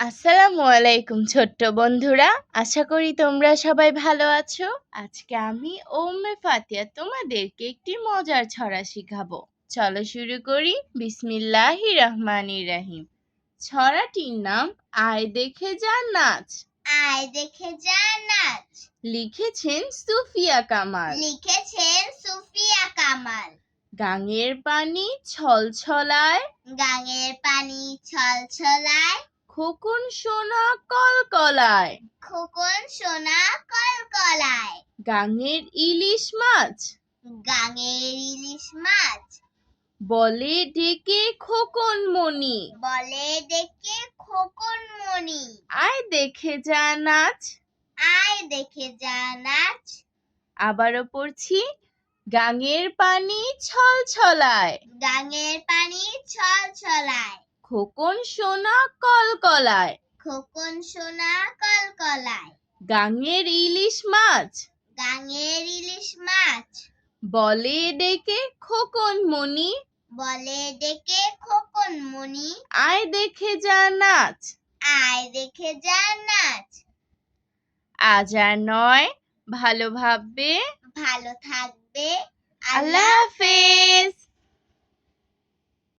আসসালামু আলাইকুম ছোট্ট বন্ধুরা, আশা করি তোমরা সবাই ভালো আছো। আজকে আমি ওম্মে ফাতিয়া তোমাদেরকে একটি মজার ছড়া শিখাবো। চলো শুরু করি। বিসমিল্লাহির রহমানির রহিম। ছড়াটির নাম আয় দেখে যা নাচ। আয় দেখে যা নাচ। লিখেছেন সুফিয়া কামাল। গাঙের পানি ছলছলায়, গাঙের পানি ছলছলায়, খোকন সোনা কলকলায়। খোকন সোনা কলকলায়। গাঙের ইলিশ মাছ গাঙের ইলিশ মাছ বলে ডেকে খোকন মনি। বলে ডেকে খোকন মনি। আয় দেখে যা নাচ। আয় দেখে যা নাচ। আবারও পড়ছি। গাঙের পানি ছলছলায়, গাঙের পানি ছলছলায়, খোকন সোনা কলকলায়। খোকন সোনা কলকলায়। গাঙের ইলিশ মাছ গাঙের ইলিশ মাছ বলে ডেকে খোকন মনি। বলে ডেকে খোকন মনি। আয় দেখে যা নাচ। আয় দেখে যা নাচ। আজ আর নয়, ভালো ভাববে। ভালো থাকবে। আল্লাহ হাফেজ।